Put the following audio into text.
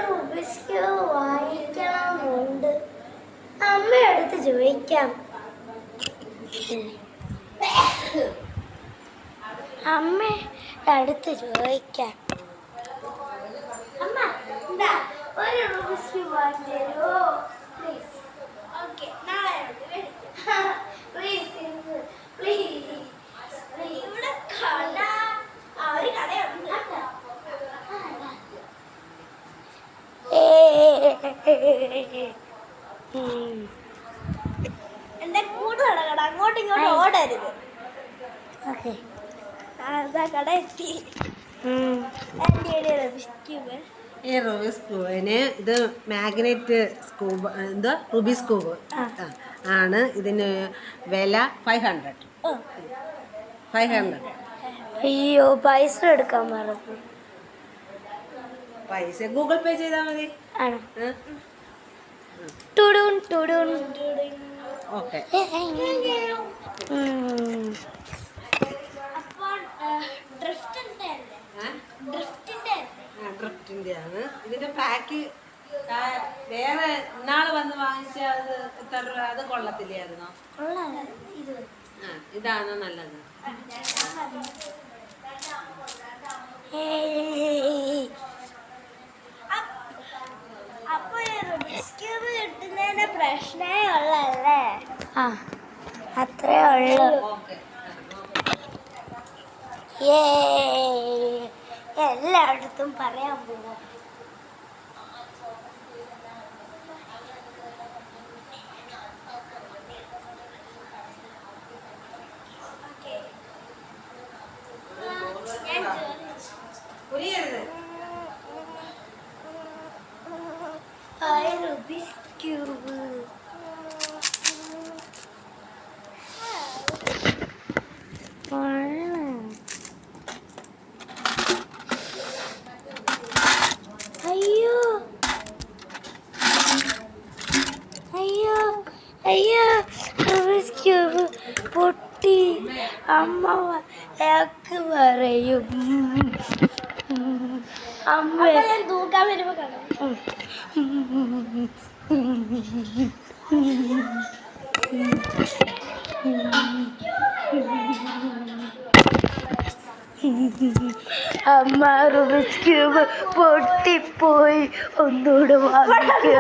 Rubik's cube വാങ്ങിക്കണമെന്നുണ്ട്. അമ്മയടുത്ത് ചോദിക്കാം. അമ്മ അടുത്ത് ചോദിക്കാം. അമ്മ എന്താ ഒരു റുബിക്സ് ക്യൂബ് വാങ്ങിച്ചു തരുമോ? പ്ലീസ്. ഓക്കെ, നാളെ പ്ലീസ് പ്ലീസ്. ഇവിടെ കട ഒരു കടയുണ്ട്. എന്റെ കൂടെ നടക്കട, അങ്ങോട്ടും ഇങ്ങോട്ടും ഓടരുത്. ഓക്കെ, അതാ കട എത്തി. ഈ റുബിക്സ് ക്യൂബിന് ഇത് മാഗ്നറ്റ് സ്കൂബ് എന്താ റുബിക്സ് ക്യൂബ് ആണ്. ഇതിന് വില 500. അയ്യോ, പൈസ എടുക്കാൻ മറന്നു. പൈസ ഗൂഗിൾ പേ ചെയ്താൽ മതി. ഓക്കെ. ഡ്രിഫ്റ്റിന്റെ ആണ് ഇതിന്റെ പാക്ക്. വേറെ ഇന്നാള് വന്ന് വാങ്ങിച്ച അത് എത്ര രൂപ? അത് കൊള്ളത്തില്ലായിരുന്നോ? ഇതാണ് നല്ലത്. പ്രശ്നേ ഉള്ളല്ലേ? അത്രേ ഉള്ളു. എല്ലായിടത്തും പറയാൻ പോവാം. റുബിക്സ് ക്യൂബ് അയ്യോ അയ്യോ അയ്യോ, റുബിക്സ് ക്യൂബ് പൊട്ടി. അമ്മ വഴക്ക് പറയും. അമ്മ ഞാൻ തൂക്കാൻ വരുമ്പോ കാണാം. അമ്മ റുബിക്സ് ക്യൂബ് പൊട്ടിപ്പോയി, ഒന്നുകൂടെ വാങ്ങിക്കുക.